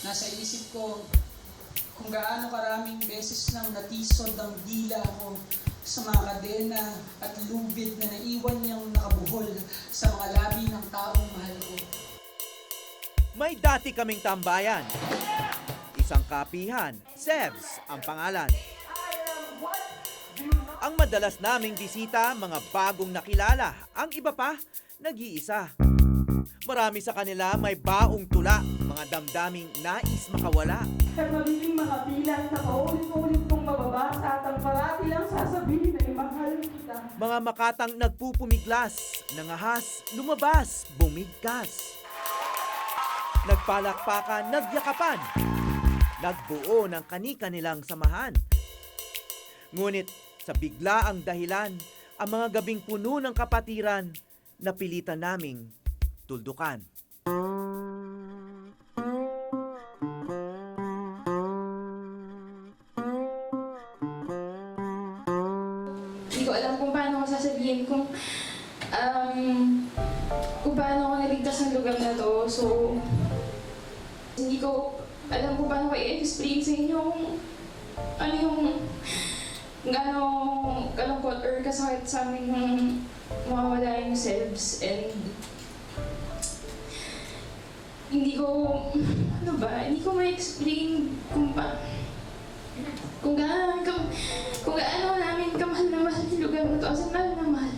Nasa isip ko kung gaano karaming beses nang natisod ang dila ko sa mga kadena at lubid na naiwan niyang nakabuhol sa mga labi ng taong mahal ko. May dati kaming tambayan. Isang kapihan, Sevs ang pangalan. Ang madalas naming bisita, mga bagong nakilala. Ang iba pa, nag-iisa. Marami sa kanila may baong tula, mga damdaming nais makawala. At magiging mga bilang na paulit-ulit kong mababasa at ang parati lang sasabihin ay mahal kita. Mga makatang nagpupumiglas, nangahas, lumabas, bumigkas. Nagpalakpakan, nagyakapan. Nagbuo ng kani-kanilang samahan. Ngunit sa biglaang dahilan, ang mga gabing puno ng kapatiran, napilitan naming tuldukan. Hindi ko alam kung paano ko sasabihin kung paano ako naligtas ng lugar na to. So, hindi ko alam kung paano ko i-explain sa inyo kung ano yung gano'ng kalungkot or kasakit sa amin nung mawawala yung Sevs. And hindi ko, hindi ko ma-explain kung gaano namin kamahal na mahal yung lugar na to. As in, mahal na mahal.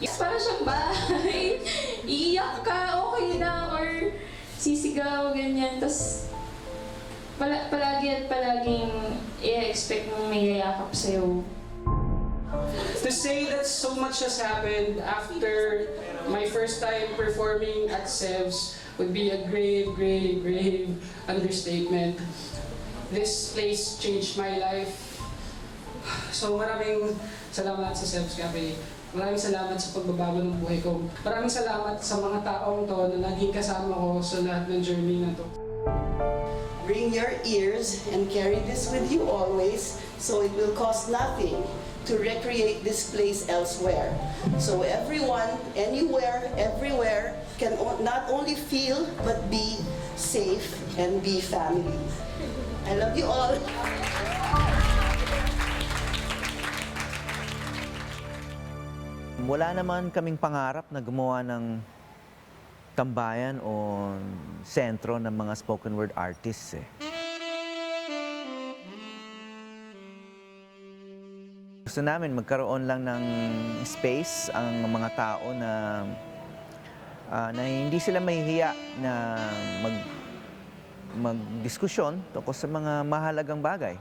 Yes, para siyang bahay. Iiyak ka, okay na, or sisigaw, ganyan. Tapos, palaging i-expect mong may yayakap sa'yo. To say that so much has happened after my first time performing at Sevs would be a grave, grave, grave understatement. This place changed my life. So maraming salamat sa Sevs Cafe. Maraming salamat sa pagbabago ng buhay ko. Maraming salamat sa mga taong to na naging kasama ko sa lahat ng journey na to. Bring your ears and carry this with you always, so it will cost nothing to recreate this place elsewhere. So everyone, anywhere, everywhere, can not only feel but be safe and be family. I love you all. Wala naman kaming pangarap na gumawa ng tambayan o sentro ng mga spoken word artists eh. Gusto namin magkaroon lang ng space ang mga tao na hindi sila mahihiya na magdiskusyon tungkol sa mga mahalagang bagay.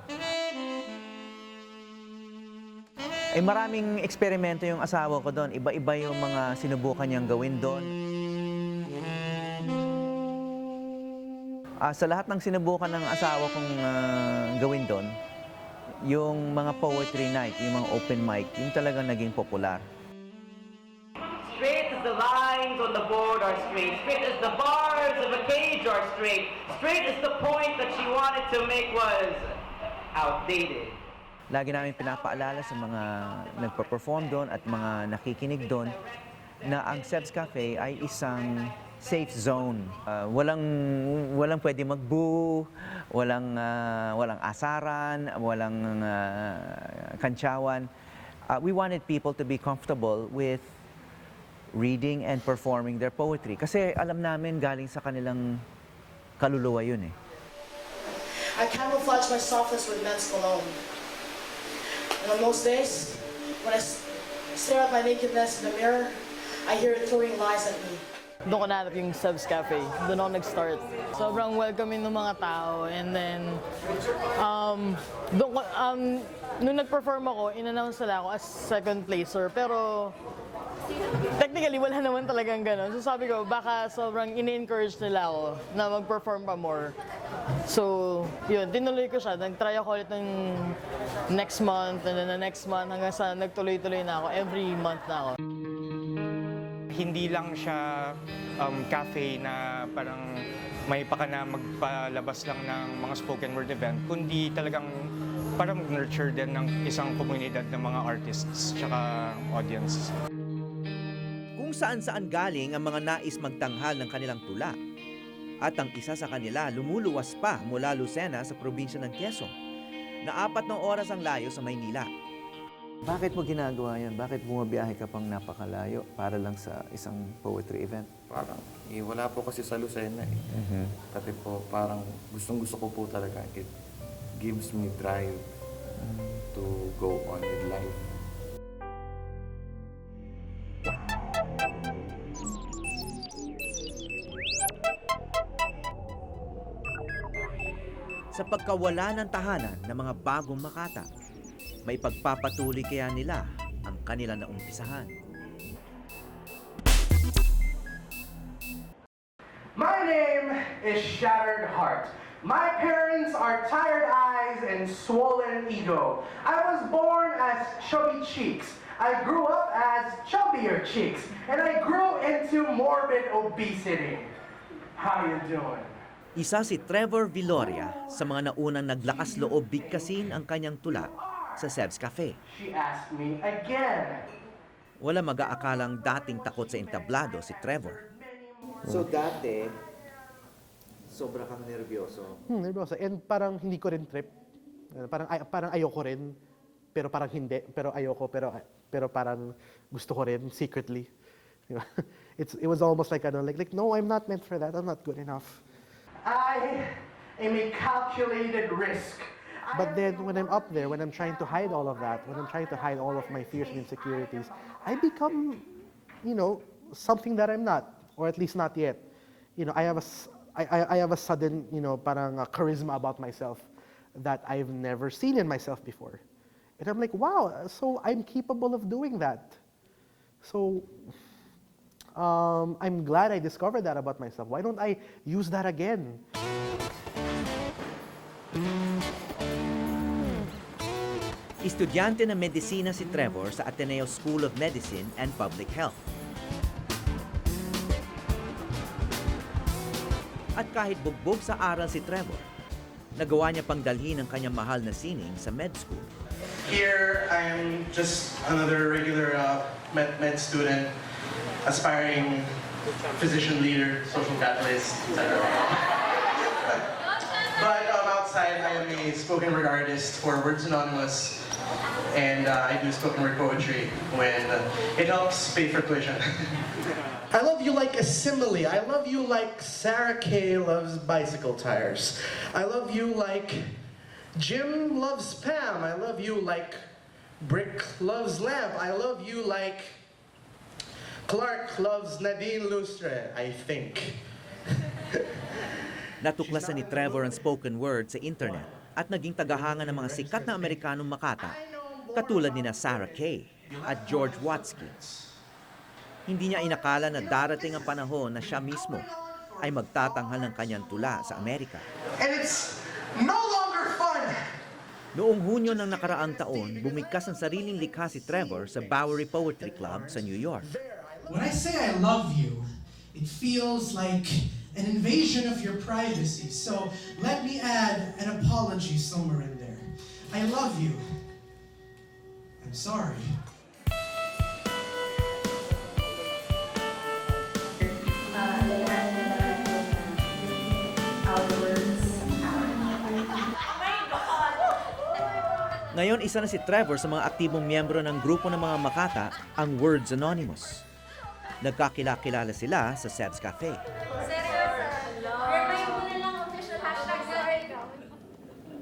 Ay maraming eksperimento yung asawa ko doon. Iba-iba yung mga sinubukan niyang gawin doon. Sa lahat ng sinubukan ng asawa kong gawin doon, yung mga poetry night, yung mga open mic, yung talagang naging popular. Straight as the lines on the board are straight. Straight as the bars of a cage are straight. Straight as the point that she wanted to make was outdated. Lagi namin pinapaalala sa mga nagpa-perform doon at mga nakikinig doon na ang Sevs Cafe ay isang safe zone. Walang pwede mag-boo, walang asaran, walang kantsawan. We wanted people to be comfortable with reading and performing their poetry. Kasi alam namin galing sa kanilang kaluluwa yun eh. I camouflage my softness with men's cologne. And on most days, when I stare at my nakedness in the mirror, I hear it throwing lies at me. Doon ko nahanap yung Sevs Cafe. Doon ako nag-start. Sobrang welcoming ng mga tao. And then, nung nag-perform ako, in-announce nila ako as second placer. Pero, technically, wala naman talagang gano'n. So sabi ko, baka sobrang in-encourage nila ako na mag-perform pa more. So, yun, tinuloy ko siya. Nag-try ako ulit ng next month, and then the next month, hanggang sa nagtuloy-tuloy na ako. Every month na ako. Hindi lang siya cafe na parang may paka na magpalabas lang ng mga spoken word event, kundi talagang parang nurture din ng isang komunidad ng mga artists tsaka audience. Kung saan-saan galing ang mga nais magtanghal ng kanilang tula. At ang isa sa kanila lumuluwas pa mula Lucena sa probinsya ng Quezon, na 4 na oras ang layo sa Maynila. Bakit mo ginagawa yan? Bakit bumabiyahe ka pang napakalayo para lang sa isang poetry event? Parang, wala po kasi sa Lucena eh. Kasi po, parang gustong-gusto ko po talaga. It gives me drive to go on with life. Sa pagkawala ng tahanan ng mga bagong Makata, may pagpapatuloy kaya nila ang kanilang naumpisahan. My name is Shattered Heart. My parents are tired eyes and swollen ego. I was born as chubby cheeks. I grew up as chubbier cheeks. And I grew into morbid obesity. How you doing? Isa si Trevor Villoria sa mga naunang naglakas loob bigkasin ang kanyang tula sa Seb's Cafe. She asked me again. Wala mag-aakalang dating takot sa entablado si Trevor. So dati, sobra kang nervyoso. Nervyoso. And parang hindi ko rin trip. Parang ayoko rin. Pero parang hindi. Pero ayoko. Pero parang gusto ko rin secretly. Diba? It was almost like, no, I'm not meant for that. I'm not good enough. I am a calculated risk. But then when I'm up there, when I'm trying to hide all of that, when I'm trying to hide all of my fears and insecurities, I become, something that I'm not, or at least not yet. I have a sudden, parang charisma about myself that I've never seen in myself before. And I'm like, wow, so I'm capable of doing that. So I'm glad I discovered that about myself. Why don't I use that again? Estudyante ng medisina si Trevor sa Ateneo School of Medicine and Public Health. At kahit bugbog sa aral si Trevor, nagawa niya pang dalhin ang kanyang mahal na sining sa med school. Here, I'm just another regular med student, aspiring physician leader, social catalyst, etc. But outside, I am a spoken word artist for Words Anonymous, and I do spoken word poetry when it helps pay for tuition. I love you like a simile. I love you like Sarah Kay loves bicycle tires. I love you like Jim loves Pam. I love you like Brick loves lamp. I love you like Clark loves Nadine Lustre, I think. Natuklasan ni Trevor ang spoken word sa internet at naging tagahanga ng mga sikat na Amerikanong Makata katulad nina Sarah Kay at George Watsky. Hindi niya inakala na darating ang panahon na siya mismo ay magtatanghal ng kanyang tula sa Amerika. And it's no longer fun. Noong Hunyo ng nakaraang taon, bumigkas ang sariling likha si Trevor sa Bowery Poetry Club sa New York. When I say I love you, it feels like an invasion of your privacy. So let me add an apology somewhere in there. I love you. I'm sorry. Ngayon, isa na si Trevor sa mga aktibong miyembro ng grupo ng mga Makata, ang Words Anonymous. Nagkakilala sila sa Seb's Cafe.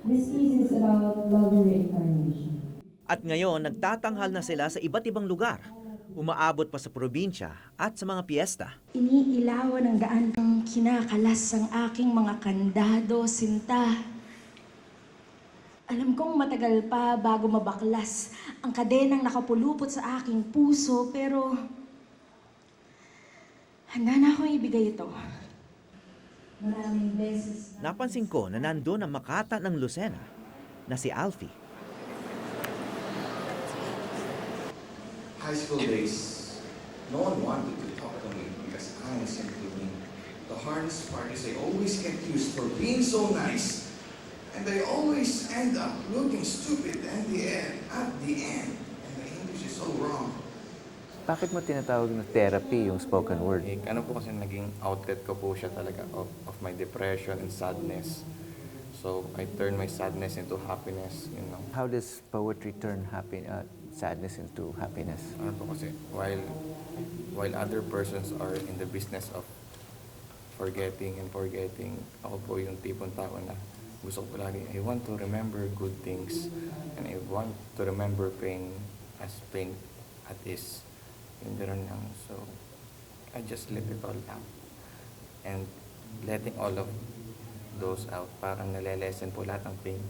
This piece is about love and reincarnation. At ngayon, nagtatanghal na sila sa iba't ibang lugar. Umaabot pa sa probinsya at sa mga piyesta. Iniilawan ng daan ng kinakalas ang aking mga kandado, sinta. Alam kong matagal pa bago mabaklas ang kadenang nakapulupot sa aking puso, pero handa na akong ibigay ito. Maraming beses. Napansin ko na nandun ang Makata ng Lucena na si Alfie. High school days, no one wanted to talk to me because I am simply me. The hardest part is they always get used for being so nice, and they always end up looking stupid at the end, and the English is so wrong. Bakit mo tinatawag na therapy yung spoken word? Ano po kasi naging outlet ko po siya talaga of my depression and sadness. So I turn my sadness into happiness, you know. How does poetry turn sadness into happiness? Ano po kasi, while other persons are in the business of forgetting, ako po yung tipong tao na gusto ko lagi, I want to remember good things and I want to remember pain as pain at is. Yung gano'n lang. So, I just let it all out. And letting all of those out, parang nalelesen po lahat ng pain.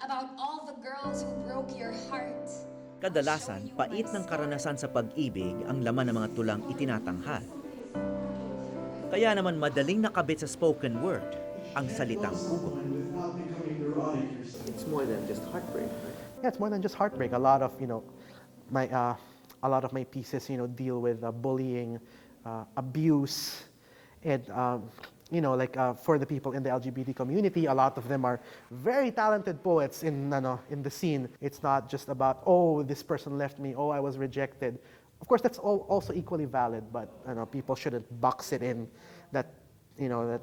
About all the girls who broke your heart. Kadalasan, pait ng karanasan sa pag-ibig ang laman ng mga tulang itinatanghal. Kaya naman madaling nakabit sa spoken word ang salitang pugo. It's more than just heartbreak, right? Yeah, it's more than just heartbreak. A lot of my pieces, deal with bullying, abuse, and for the people in the LGBT community, a lot of them are very talented poets in the scene. It's not just about, oh, this person left me, oh, I was rejected. Of course, that's also equally valid, but people shouldn't box it in that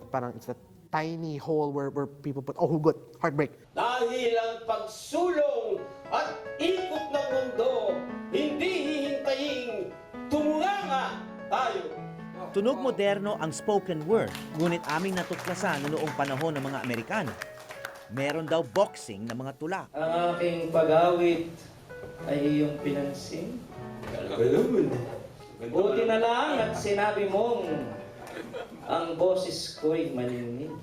parang it's a tiny hole where people put, oh, hugot, heartbreak. Dahil ang pagsulong at ikot ng mundo, hindi hihintayin, tumunganga tayo. Tunog moderno ang spoken word, ngunit aming natuklasan noong panahon ng mga Amerikano. Meron daw boxing ng mga tula. Ang aking pag-awit ay iyong pinansin. Buti na lang at sinabi mong ang boses ko'y malingin.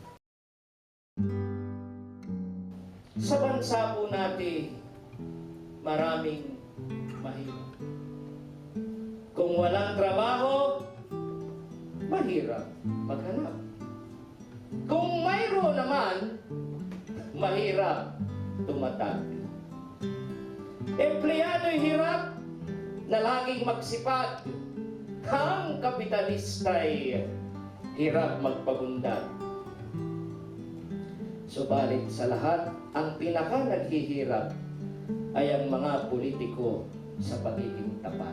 Sa bansa po natin, maraming mahirap. Kung walang trabaho, mahirap maghanap. Kung mayroon naman, mahirap tumatag. Empleyato'y hirap na laging magsipag. Ang kapitalista'y hirap magpabundag. Subalit sa lahat, ang pinaka naghihirap ay ang mga politiko sa pagiging tapat.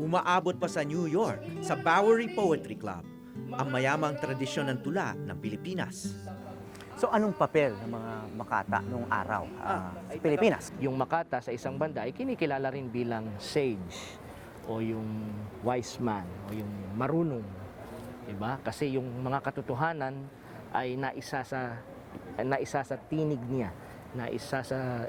Umaabot pa sa New York, sa Bowery Poetry Club, ang mayamang tradisyon ng tula ng Pilipinas. So anong papel ng mga Makata noong araw sa Pilipinas? Yung Makata sa isang banda ay kinikilala rin bilang sage o yung wise man o yung marunong. Diba? Kasi yung mga katotohanan ay naisa sa tinig niya,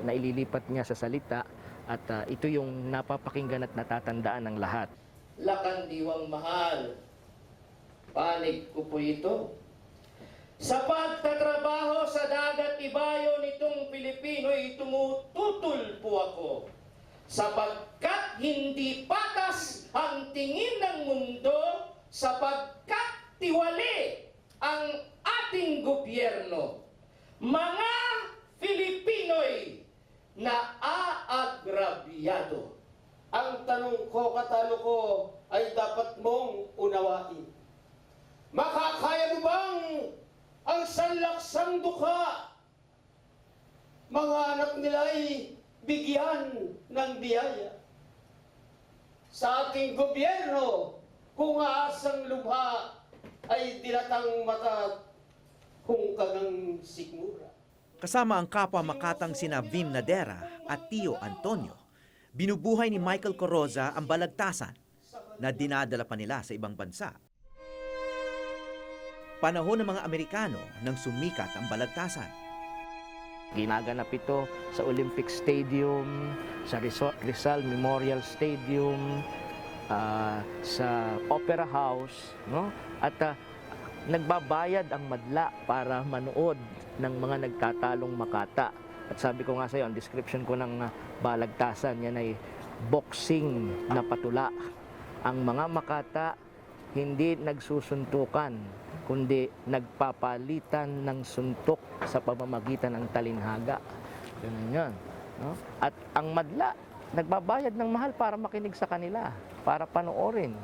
naililipat niya sa salita at ito yung napapakinggan at natatandaan ng lahat. Lakandiwang mahal, panig ko po ito. Sa pagtatrabaho sa dagat ibayo nitong Pilipino'y tumututol po ako. Sapagkat hindi patas ang tingin ng mundo, sapagkat tiwali ang ating gobyerno. Mga Filipino'y naaagrabyado. Ang tanong ko, katalo ko, ay dapat mong unawain. Makakaya mo bang ang sanlaksang dukha? Mga anak nila'y bigyan ng biyaya. Sa ating gobyerno, kung aasang lubha ay dilatang mata kung kagang sigmura. Kasama ang kapwa Makatang sina Vim Nadera at Tio Antonio, binubuhay ni Michael Coroza ang balagtasan na dinadala pa nila sa ibang bansa. Panahon ng mga Amerikano nang sumikat ang balagtasan. Ginaganap ito sa Olympic Stadium, sa Rizal Memorial Stadium, sa Opera House, no? At nagbabayad ang madla para manood ng mga nagtatalong Makata. At sabi ko nga sa iyo, ang description ko ng balagtasan, yan ay boxing na patula. Ang mga Makata hindi nagsusuntukan, kundi nagpapalitan ng suntok sa pamamagitan ng talinhaga. Ganun yan. No? At ang madla, nagbabayad ng mahal para makinig sa kanila, para panoorin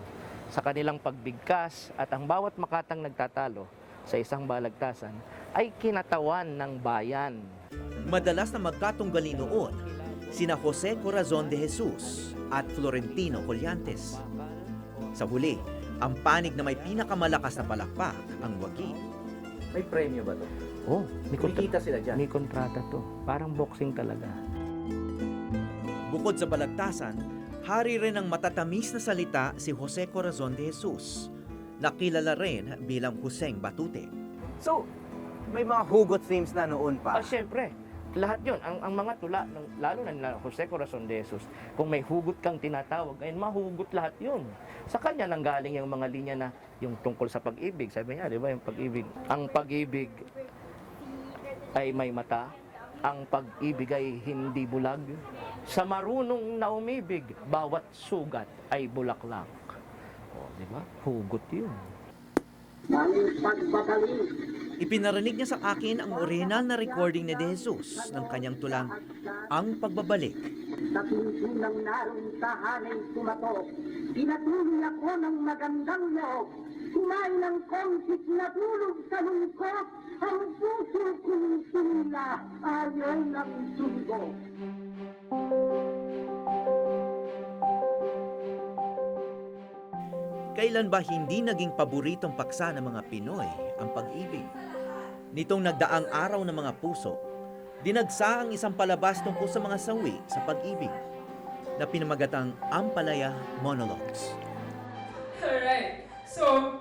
sa kanilang pagbigkas. At ang bawat Makatang nagtatalo sa isang balagtasan ay kinatawan ng bayan. Madalas na magkatunggali noon sina Jose Corazon de Jesus at Florentino Collantes. Sa huli, ang panig na may pinakamalakas na palakpak ang wagi. May premyo ba to? Oh, Kumikita sila dyan. May kontrata to. Parang boxing talaga. Bukod sa balagtasan, hari rin ng matatamis na salita si Jose Corazon de Jesus, na kilala rin bilang Huseng Batute. So, may mga hugot themes na noon pa. Siyempre. Lahat yun, ang mga tula, lalo na Jose Corazon de Jesus, kung may hugot kang tinatawag, ayun, mahugot lahat yun. Sa kanya nanggaling yung mga linya na yung tungkol sa pag-ibig. Sabi niya, di ba, yung pag-ibig. Ang pag-ibig ay may mata, ang pag-ibig ay hindi bulag. Sa marunong na umibig, bawat sugat ay bulaklak. O, di ba? Hugot yun. Ipinarinig niya sa akin ang original na recording ni De Jesus ng kanyang tulang Ang Pagbabalik. Sa pintulang narong tahanay tumatok, pinatuloy ako ng magandang loob. Kumain ng kongsit na tulog sa lungkot, ang puso kong sila ayaw ng sugo. Kailan ba hindi naging paboritong paksa ng mga Pinoy ang pag-ibig? Nitong nagdaang araw ng mga puso, dinagsa ang isang palabas tungkol sa mga sawi sa pag-ibig na pinamagatang Ampalaya Monologues. Alright, so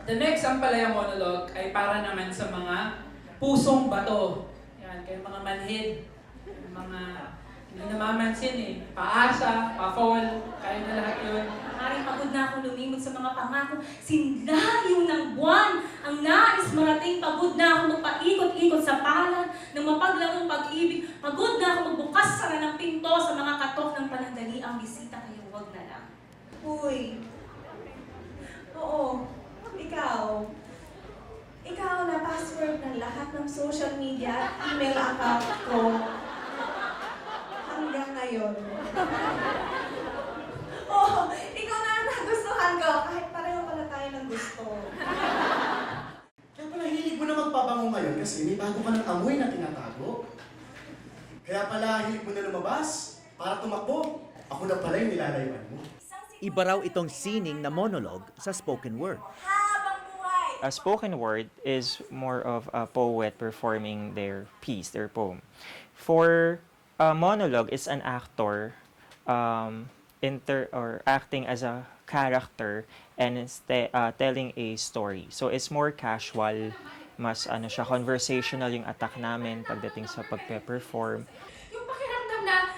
the next Ampalaya Monologue ay para naman sa mga pusong bato. Yan, kayo mga manhid, mga hindi namamansin eh. Paasa, pa-fall, kayo na lahat yun. Maring pagod na akong lumimod sa mga pangako. Sinlayo ng buwan. Ang nais marating, pagod na akong magpaikot-ikot sa palad ng mapaglarong pag-ibig. Pagod na akong magbukas sara ng pinto sa mga katok ng panandali ang bisita, kaya huwag na lang. Uy. Oo. Ikaw. Ikaw na password ng lahat ng social media at email account ko. Hanggang ngayon. Oh, ikaw na ang nagustuhan ko kahit pareho pala tayo ng gusto. Kaya pala hilig mo na magpabango ngayon kasi may bago ka ng amoy na tinatago. Kaya pala hilig mo na lumabas para tumakbo. Ako na pala yung nilalayuan mo. Iba raw itong sining na monologue sa spoken word. A spoken word is more of a poet performing their piece, their poem. For a monologue is an actor acting as a character and telling a story. So it's more casual, mas conversational yung attack namin pagdating sa pagpe-perform. Yung pakiramdam na,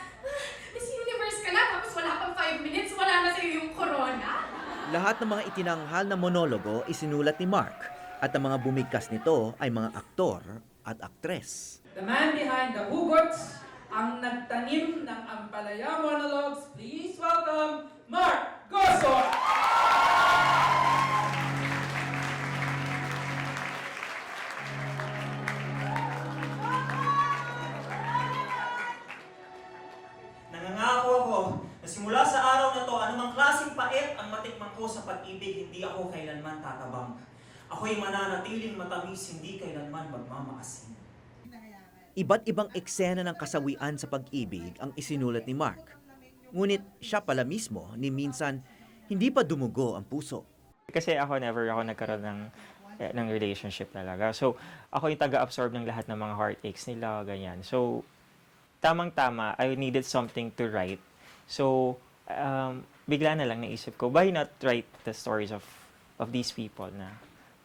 Miss Universe ka na, tapos wala pang 5 minutes, wala na sa'yo yung corona. Lahat ng mga itinanghal na monologo isinulat ni Mark at ang mga bumigkas nito ay mga aktor at aktres. The man behind the hugots, ang nagtanim ng Ampalaya Monologues, please welcome Mark Gosor! Nangangako ako na simula sa araw na to, anumang klaseng pait ang matikman ko sa pag-ibig, hindi ako kailanman tatabang. Ako'y mananatiling matamis, hindi kailanman magmamaasin. Iba't ibang eksena ng kasawian sa pag-ibig ang isinulat ni Mark. Ngunit siya pala mismo ni minsan hindi pa dumugo ang puso. Kasi never ako nagkaroon ng relationship talaga. So, ako yung taga-absorb ng lahat ng mga heartaches nila, ganyan. So, tamang-tama, I needed something to write. So, bigla na lang naisip ko, why not write the stories of these people na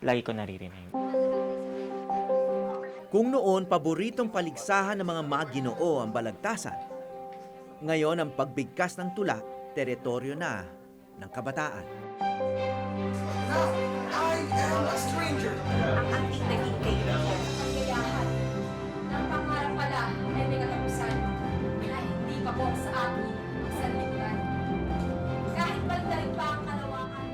lagi ko naririnig. Kung noon paboritong paligsahan ng mga maginoo ang balagtasan, ngayon ang pagbigkas ng tula, teritoryo na ng kabataan. Now, I am a stranger. Ang anting naging kaibigan, ang gayahan. Ang pangarap pala ay may katapusan na hindi pa po sa akin ang sanlibutan. Kahit balik pa ang kalawakan.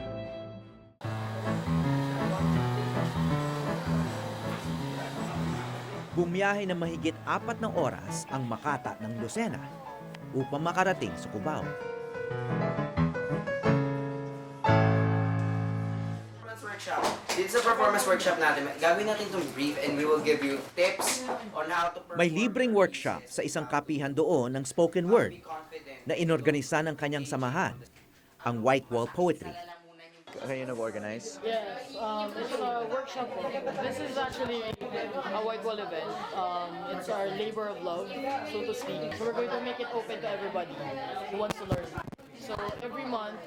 Bumiyahe ng mahigit 4 na oras ang Makata ng Lucena upang makarating sa Cubao. workshop. Dito sa performance workshop natin, gagawin natin itong brief and we will give you tips on how to perform. May libreng workshop sa isang kapihan doon ng spoken word na inorganisa ng kanyang samahan, ang White Wall Poetry. Kayo nag-organize? Yes, it's a workshop. This is actually a white wall event. It's our labor of love, so to speak. So we're going to make it open to everybody who wants to learn. So every month,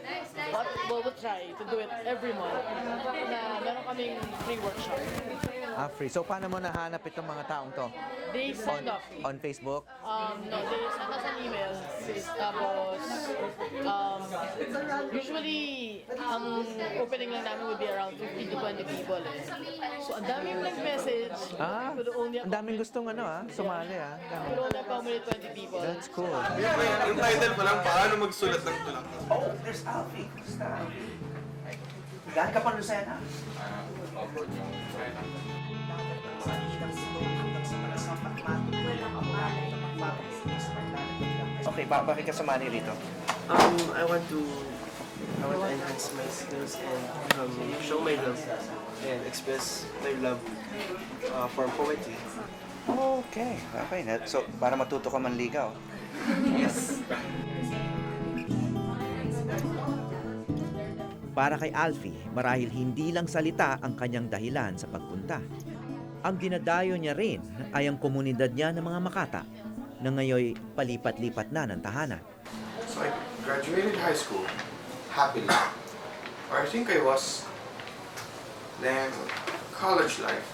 we'll try to do it every month na meron kaming free workshop. Free. So paano mo nahanap itong mga taong to? They signed up. On Facebook? No, they sent us an email. Tapos, usually, ang opening lang namin would be around 15 to 20 people eh. So, ang daming nag-message. Ang daming gustong sumali Could only accommodate 20 people. That's cool. Yung title pa lang, paano magsulat ng tulak? Oh, there's Alfie. Kumusta? Galing ka pa Lucena? Okay, bakit ka sumali rito? I want to enhance my skills and show my love and express my love for poetry. Okay. So, para matuto ka manligaw. Yes. Para kay Alfie, marahil hindi lang salita ang kanyang dahilan sa pagpunta. Ang dinadayo niya rin ay ang komunidad niya ng mga Makata na ngayon palipat-lipat na ng tahanan. So I graduated high school happily. Or I think I was. Then college life.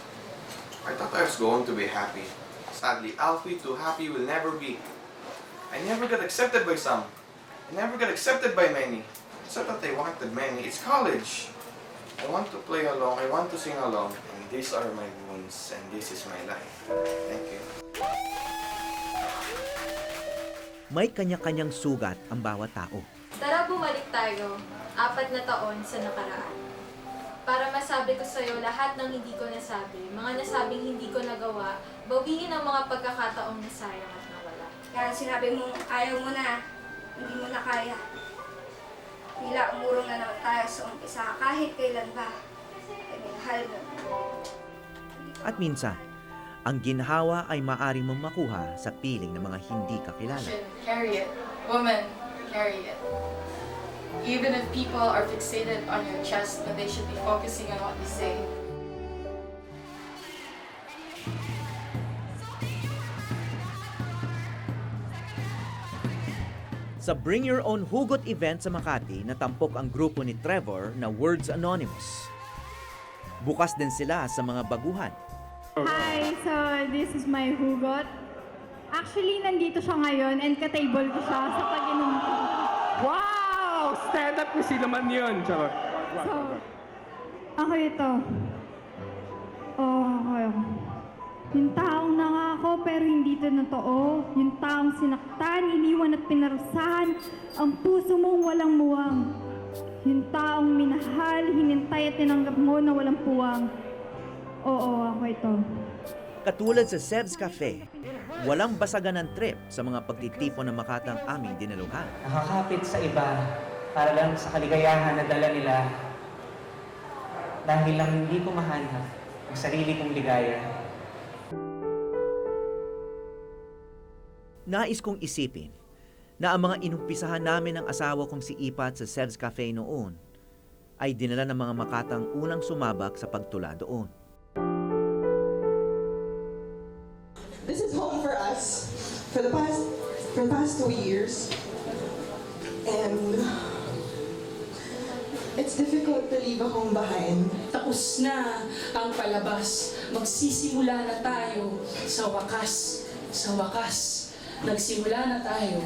I thought I was going to be happy. Sadly, Alfie too happy will never be. I never got accepted by some. I never got accepted by many. It's not that I wanted many. It's college. I want to play along. I want to sing along. And these are my wounds. And this is my life. Thank you. May kanya-kanyang sugat ang bawat tao. Tara bumalik tayo 4 na taon sa nakaraan. Para masabi ko sa'yo lahat ng hindi ko nasabi, mga nasabing hindi ko nagawa, bawiin ang mga pagkakataong nasayang at nawala. Kaya sinabi mo, ayaw mo na, hindi mo na kaya. Tila umurong na naman tayo sa umpisa kahit kailan ba. Ay minahal mo. At minsan, ang ginhawa ay maaari mong makuha sa piling ng mga hindi kakilala. Carry it. Woman, carry it. Even if people are fixated on your chest, but they should be focusing on what you say. Sa Bring Your Own Hugot event sa Makati, natampok ang grupo ni Trevor na Words Anonymous. Bukas din sila sa mga baguhan. Hi, so this is my hugot. Actually, nandito siya ngayon and katable ko siya sa pag-inom ko. Wow! Stand-up kasi naman yun. Charot. So, ako ito. Ako. Yung taong nangako pero hindi ito totoo. Yung taong sinaktan, iniwan at pinarusahan. Ang puso mong walang muwang. Yung taong minahal, hinintay at tinanggap mo na walang puwang. Oo, ako ito. Katulad sa Seb's Cafe, walang basagan ng trip sa mga pagtitipon ng Makatang aming dinaluhan. Nakakapit sa iba para lang sa kaligayahan na dala nila dahil lang hindi ko mahanap ang sarili kong ligaya. Nais kong isipin na ang mga inumpisahan namin ng asawa kong si Ipat sa Seb's Cafe noon ay dinala ng mga Makatang unang sumabak sa pagtula doon. This is home for us for the past 2 years, and it's difficult to leave a home behind. Tapos na ang palabas. Magsisimula na tayo sa wakas. Sa wakas. Nagsimula na tayo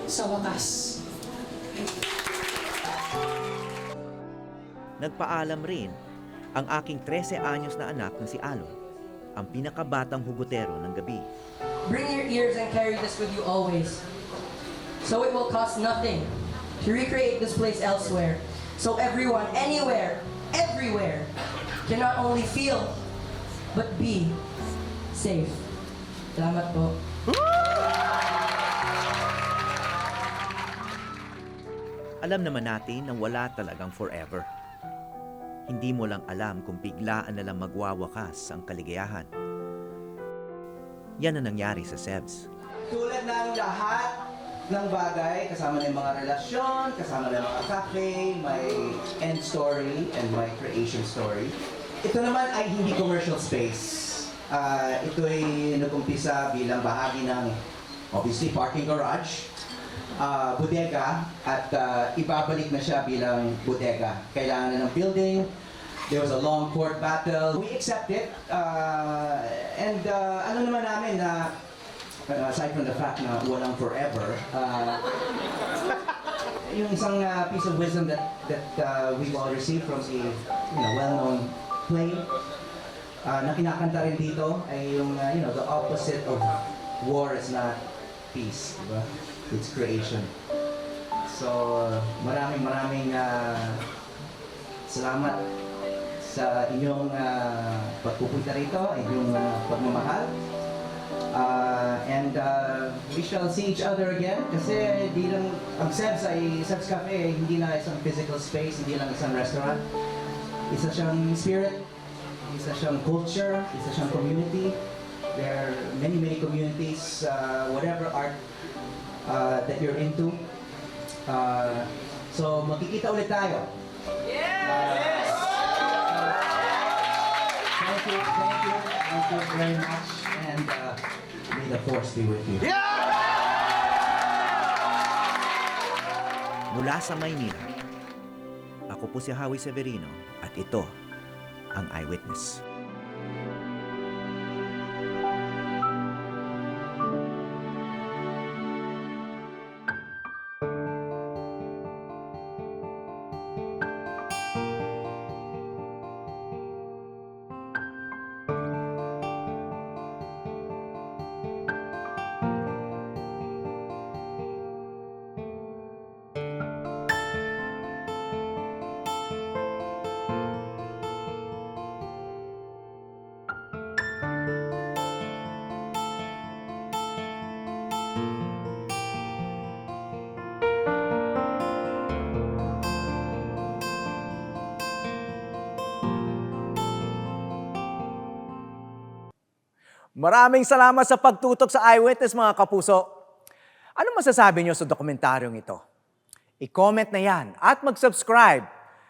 sa wakas. Nagpaalam rin ang aking 13 anyos na anak na si Alon, ang pinakabatang hugotero ng gabi. Bring your ears and carry this with you always. So it will cost nothing to recreate this place elsewhere. So everyone, anywhere, everywhere, can not only feel, but be safe. Salamat po. Alam naman natin na wala talagang forever. Hindi mo lang alam kung biglaan na lang magwawakas ang kaligayahan. Yan ang nangyari sa Sebs. Tulad ng lahat ng bagay, kasama na yung mga relasyon, kasama na yung mga cafe, may end story and my creation story. Ito naman ay hindi commercial space. Ito ay nag-umpisa bilang bahagi ng, obviously, parking garage, bodega, at ibabalik na siya bilang bodega. Kailangan na ng building. There was a long court battle. We accept it. And ano naman namin na, aside from the fact na walang forever, yung isang piece of wisdom that we've all received from a well-known play na kinakanta rin dito ay yung, the opposite of war is not peace, diba? It's creation. So, maraming salamat sa inyong pagpupunta rito, inyong pagmamahal. And we shall see each other again kasi di lang, ang Sebs Cafe ay hindi na isang physical space, hindi lang isang restaurant. Isa siyang spirit, isa siyang culture, isa siyang community. There are many communities, whatever art that you're into. So magkikita ulit tayo. Yes! Thank you very much, and may the force be with you. Mula sa Maynila, ako po si Howie Severino at ito ang Eyewitness. Maraming salamat sa pagtutok sa Eyewitness, mga kapuso. Ano masasabi niyo sa dokumentaryong ito? I-comment na yan at mag-subscribe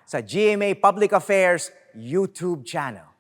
sa GMA Public Affairs YouTube channel.